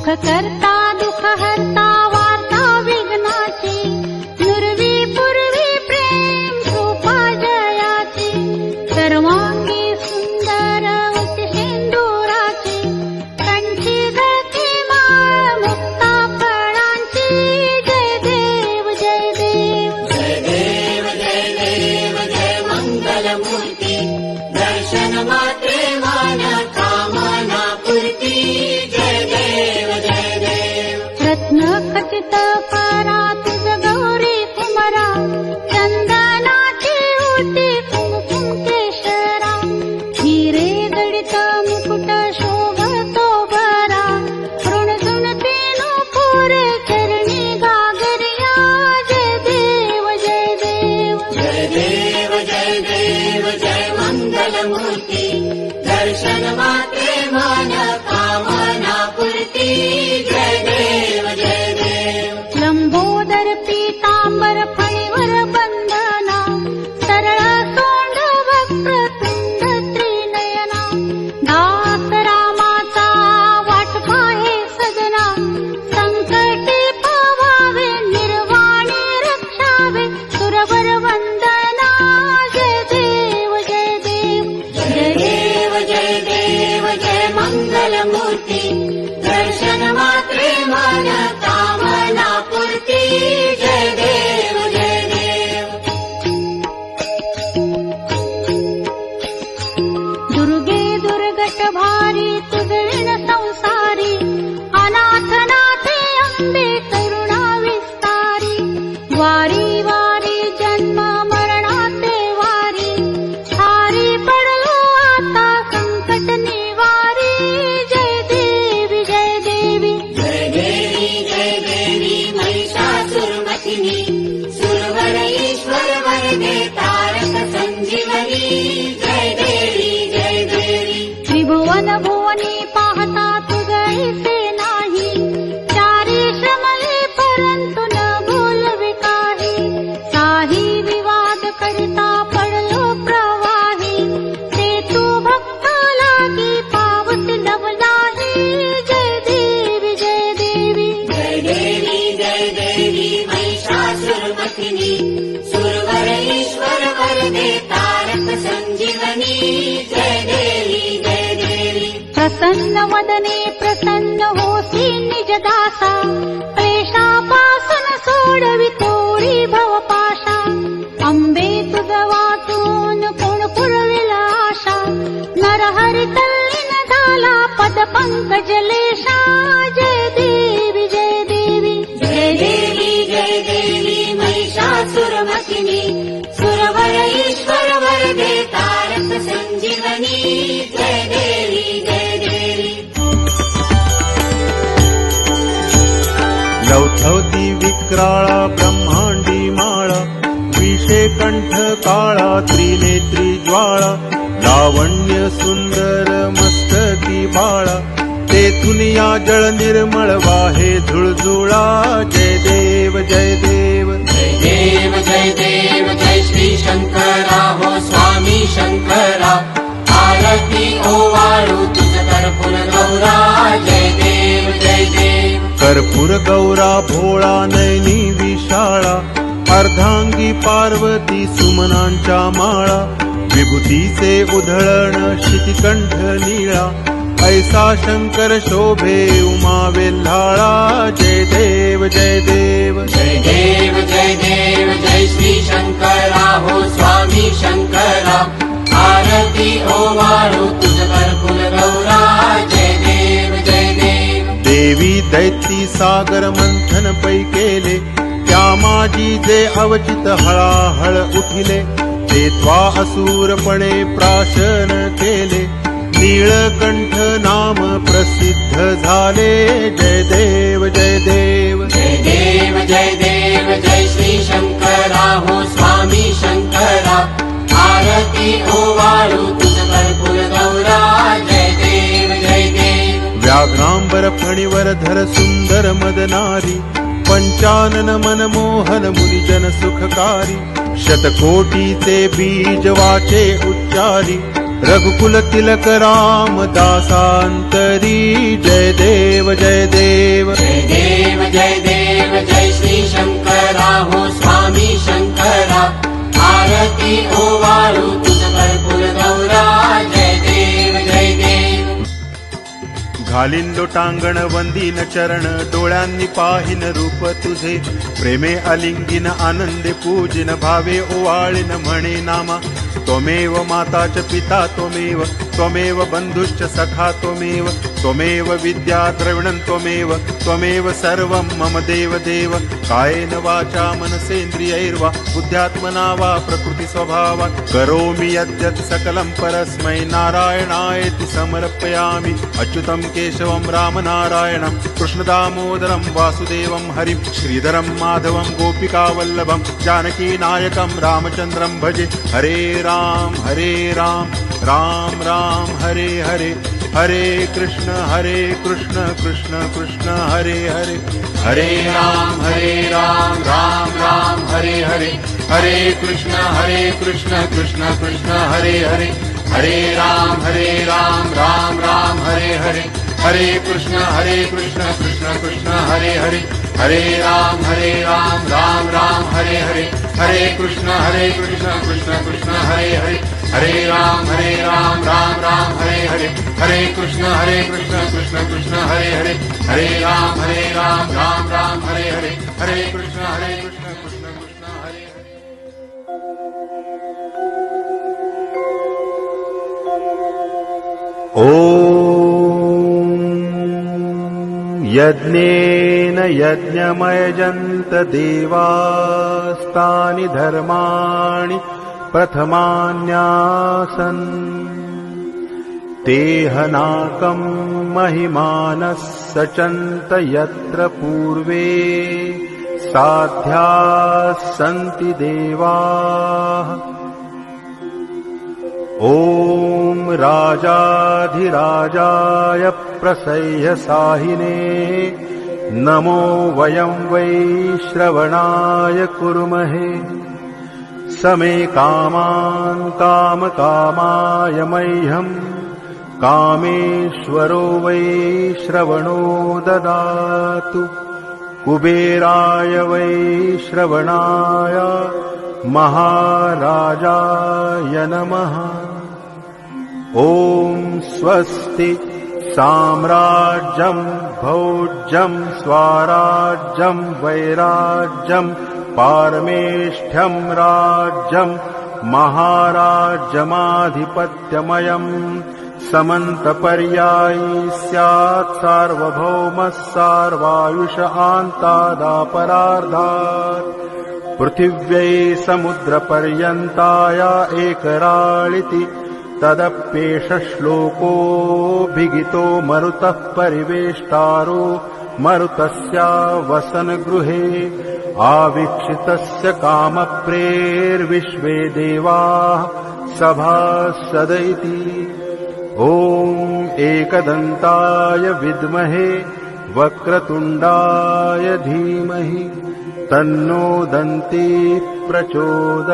सुख करता दुःख हरता वार्ता विघ्नाची नुरवी पूर्वी प्रेम कृपा जयाची सर्वांगी सुंदर उती सिंदुराची कंठी धरती माळ मुक्ता फळांची जय देव जय देव जय देव जय देव जय मंगलमूर्ती दर्शन मात्रे मान कामना पूर्ती जय देव जय देव रत्न खचित परा तुझ गौरी कुमरा चंदनाची ओटी कुंकुम केशरा हिरे जडित मुकुट शोभतो बरा ऋणधुन तेनु पुरे चरणी गागरिया जय देव जय देव जय देव जय देव जय मंगलमूर्ती दर्शन मात्रे मान कामना पूर्ती जय देव जय देव लंबोदर पीतांबर फणीवर बंधना सरळ सोंड वक्रतुंड त्रिनयना दास रामाचा वाट पाहे सजना संकटी पावावे निर्वाणी रक्षावे सुरवर वंदना जय देव जय देव जय देव जय देव जय मंगलमूर्ती दर्शन मात्रे मान कामना पूर्ती जय देव जय देव दुर्गे दुर्गट भारी तुझिण संसारी अनाथ नाथे अंबे करुणा विस्तारी वारी वारी जन्म मरणाचे वारी हारी पडलो आता संकट निवारी जय देवी जय देवी जय देवी महिषासुरमथिनी सुरवर ईश्वर वरदे तारक संजीवनी जय देवी त्रिभुवन भुवनी पाहता तुझैसे नाही चारी श्रमले परंतु न बोलवे काही साही विवाद करता पडलो प्रवाही ते तू भक्त लागी पावत लवलाही जय देवी जय देवी जय देवी महिषासुरमथिनी सुरवर ईश्वर वरदे तारक संजीवनी जय देवी प्रसन्न वदने प्रसन्न होसी निज दासा क्लेशापासून सोडवी तोरी भवपाशा अंबे तुझ वाचून कोण पुरविल आशा नरहरी तल्लीन झाला पद पंकज लेशा जय देवी जय देवी जय देवी महिषासुरमथिनी सुरवर ईश्वर वरदे तारक संजीवनी जय देवी लवथवती विक्राळा ब्रह्मांडी माळा विषे कंठ काळा त्रिनेत्री ज्वाळा लावण्य सुंदर मस्तकी बाळा तेथून या जळ निर्मळ वाहे झुळझुळा जय देव जय देव जय देव जय श्री शंकरा हो स्वामी शंकरा आरती ओवाळू तुझ कर्पूर गौरा जय देव कर्पूर गौरा भोळा नयनी विशाळा अर्धांगी पार्वती सुमनांच्या माळा विभूतीचे उधळण शितिकंठ नीळा ऐसा शंकर शोभे उमा वेल्हाळा जय देव जय देव जय श्री शंकरा हो स्वामी शंकरा आरती ओवाळू तुझ कर्पूर गौरा जय देव देवी दैती सागर मंथन पै केले त्या माझी जे अवचित हळाहळ उठिले ते त्वा असुरपणे प्राशन केले नीळकंठ नाम प्रसिद्ध झाले जय देव जय देव जय श्री शंकरा हो स्वामी शंकरा आरती ओवाळू तुझ कर्पूर गौरा जय देव व्याघ्रांबर फणीवर धर सुंदर मदनारी पंचानन मनमोहन मुनिजन सुखकारी शतकोटीचे बीज वाचे उच्चारी रघुकुल तिलक रामदासांतरी जय देव जय देव जय देव जय देव जय श्री शंकरा हो स्वामी शंकरा आरती ओवाळू तुझ कर्पूर गौरा जय देव जय देव घालीन लोटांगण वंदीन चरण डोळ्यांनी पाहिन रूप तुझे प्रेमे अलिंगिन आनंदे पूजिन भावे ओवाळीन म्हणे नामा त्वमेव माता च पिता त्वमेव त्वमेव बंधुश्च सखा त्वमेव त्वमेव विद्या द्रविणं त्वमेव सर्वं मम देव देव कायेन वाचा मनसेन्द्रियैर्वा बुद्ध्यात्मना वा प्रकृति स्वभावात् करोमि यद्यत् सकलं परस्मै नारायणायेति समर्पयामि अच्युतं केशवं रामनारायणं कृष्णदामोदरं वासुदेवं हरिं श्रीधरं माधवं गोपिकावल्लभं जानकीनायकं रामचन्द्रं भजे हरे राम राम राम हरे हरे हरे कृष्ण कृष्ण कृष्ण हरे हरे हरे राम राम राम हरे हरे हरे कृष्ण कृष्ण कृष्ण हरे हरे हरे राम राम राम हरे हरे हरे कृष्ण कृष्ण कृष्ण हरे हरे हरे राम राम राम हरे हरे हरे कृष्ण कृष्ण कृष्ण हरे हरे हरे राम राम हरे हरे हरे कृष्ण कृष्ण कृष्ण हरे हरे हरे राम राम हरे हरे हरे कृष्ण कृष्ण कृष्ण हरे हरे ॐ यज्ञेन यज्ञमयजन्त देवास्तानि धर्माणि प्रथमान्यासन् तेहनाकं महिमानः सचन्त यत्र पूर्वे साध्याः सन्ति देवाः ॐ राजाधिराजाय प्रसह्यसाहिने नमो वयं वै श्रवणाय कुर्महे समे कामान् कामकामाय मह्यं कामेश्वरो वै श्रवणो ददातु कुबेराय वै श्रवणाय महाराजाय नमः ॐ स्वस्ति साम्राज्यं भौज्यं स्वाराज्यं वैराज्यं पारमेष्ठ्यं राज्यं महाराज्यमाधिपत्यमयम् समन्तपर्यायी स्यात् सार्वभौमः सार्वायुष आन्तादापरार्धात् पृथिव्यै समुद्रपर्यन्ताय एकराळिति तदप्येष श्लोकोऽभिगितो मरुतः परिवेष्टारो मरुतस्य वसनगृहे आवीक्षितस्य कामप्रेर्विश्वे देवाः सभासद इति ॐ एकदन्ताय विद्महे वक्रतुण्डाय धीमहि तन्नो दन्ती प्रचोदयात्।